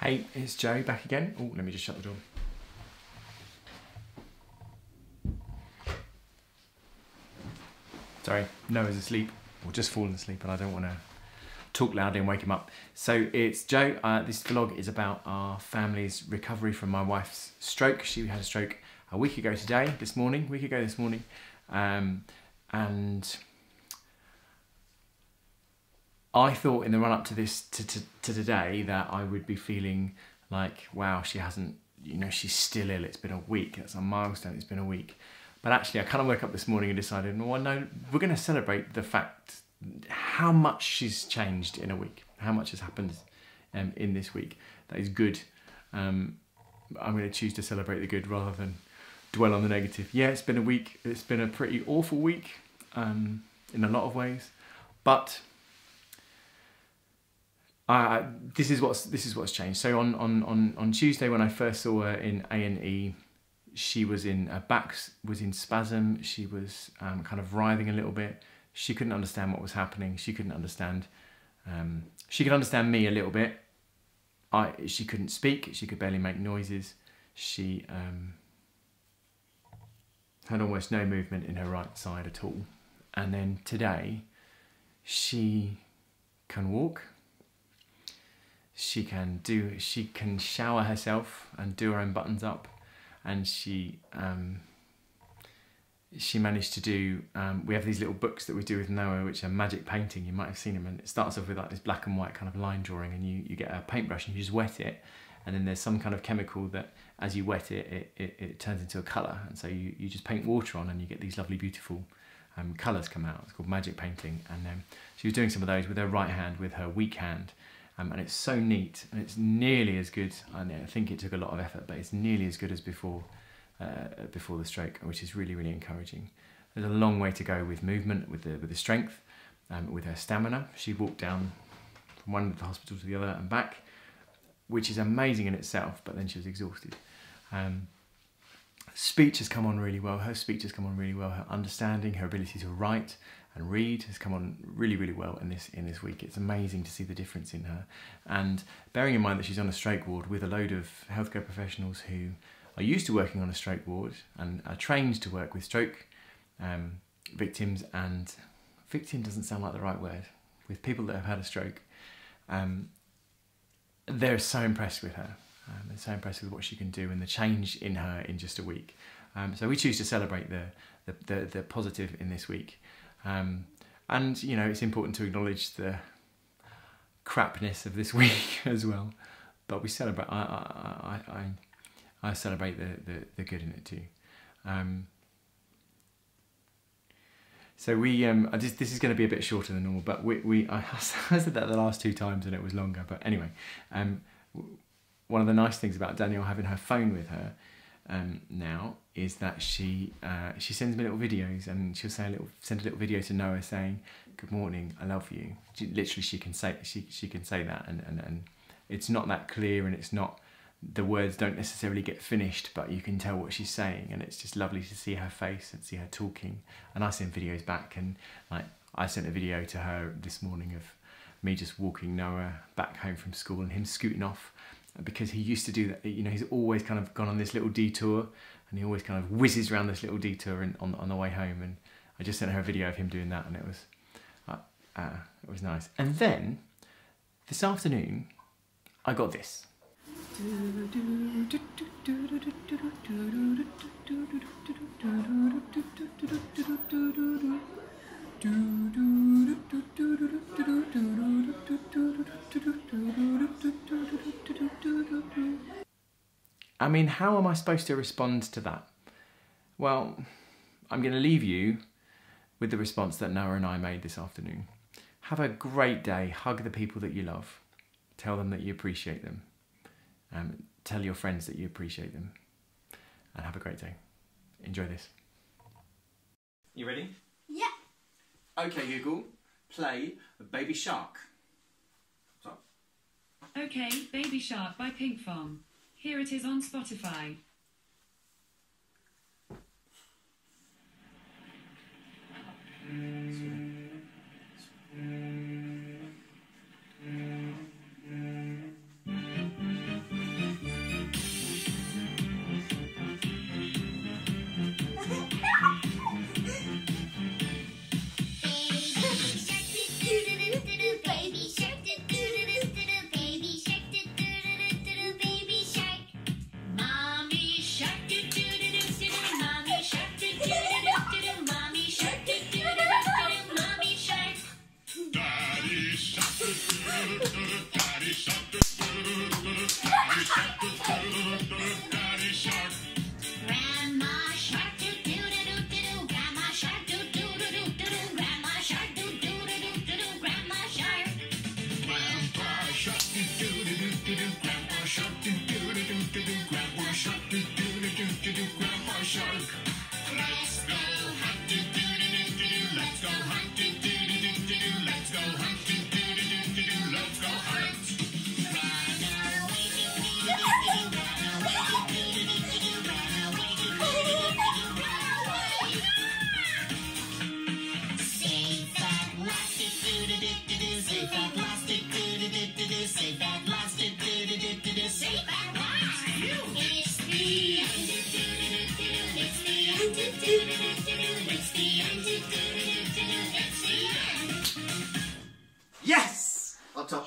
Hey, it's Joe back again. Oh, let me just shut the door. Sorry, Noah's asleep, or just fallen asleep, and I don't want to talk loudly and wake him up. So it's Joe. This vlog is about our family's recovery from my wife's stroke. She had a stroke a week ago this morning, and I thought in the run up to this, to today, that I would be feeling like, wow, she hasn't, she's still ill. It's been a week. That's a milestone. It's been a week. But actually, I kind of woke up this morning and decided, well, no, we're going to celebrate the fact how much she's changed in a week, how much has happened in this week. That is good. I'm going to choose to celebrate the good rather than dwell on the negative. Yeah, it's been a week. It's been a pretty awful week in a lot of ways, but this is what's changed. So on Tuesday, when I first saw her in A&E, she was her back was in spasm. She was kind of writhing a little bit. She couldn't understand what was happening. She couldn't understand. She could understand me a little bit. She couldn't speak. She could barely make noises. She had almost no movement in her right side at all. And then today, she can walk. She can shower herself and do her own buttons up, and she managed to do. We have these little books that we do with Noah, which are magic painting. You might have seen them, and it starts off with like this black and white kind of line drawing, and you get a paintbrush and you just wet it, and then there's some kind of chemical that, as you wet it, it turns into a colour, and so you just paint water on, and you get these lovely, beautiful colours come out. It's called magic painting, and she was doing some of those with her right hand, with her weak hand. And it's so neat, and it's nearly as good. I think it took a lot of effort, but it's nearly as good as before the stroke, which is really, really encouraging. There's a long way to go with movement, with the strength, with her stamina. She walked down from one of the hospital to the other and back, which is amazing in itself, but then she was exhausted. Speech has come on really well. Her speech has come on really well. Her understanding, her ability to write and read has come on really, really well in this week. It's amazing to see the difference in her. And bearing in mind that she's on a stroke ward with a load of healthcare professionals who are used to working on a stroke ward and are trained to work with stroke victims, and victim doesn't sound like the right word, with people that have had a stroke, they're so impressed with her. They're so impressed with what she can do and the change in her in just a week. So we choose to celebrate the positive in this week. And it's important to acknowledge the crapness of this week as well. But we celebrate. I celebrate the good in it too. So this is going to be a bit shorter than normal, but I said that the last two times and it was longer. But anyway, one of the nice things about Danielle having her phone with her now is that she sends me little videos, and she'll send a little video to Noah saying, "Good morning, I love you." Literally, she can say that, and it's not that clear, and it's not, the words don't necessarily get finished, but you can tell what she's saying, and it's just lovely to see her face and see her talking. And I send videos back, and like I sent a video to her this morning of me just walking Noah back home from school and him scooting off, because he used to do that. He's always kind of gone on this little detour, and he always kind of whizzes around this little detour on the way home. And I just sent her a video of him doing that, and it was nice. And then this afternoon, I got this. I mean, how am I supposed to respond to that? Well, I'm going to leave you with the response that Noah and I made this afternoon. Have a great day. Hug the people that you love. Tell them that you appreciate them. Tell your friends that you appreciate them. And have a great day. Enjoy this. You ready? Yeah. Okay, Google, play Baby Shark. Stop. Okay, Baby Shark by Pink Farm. Here it is on Spotify. Yes! On top.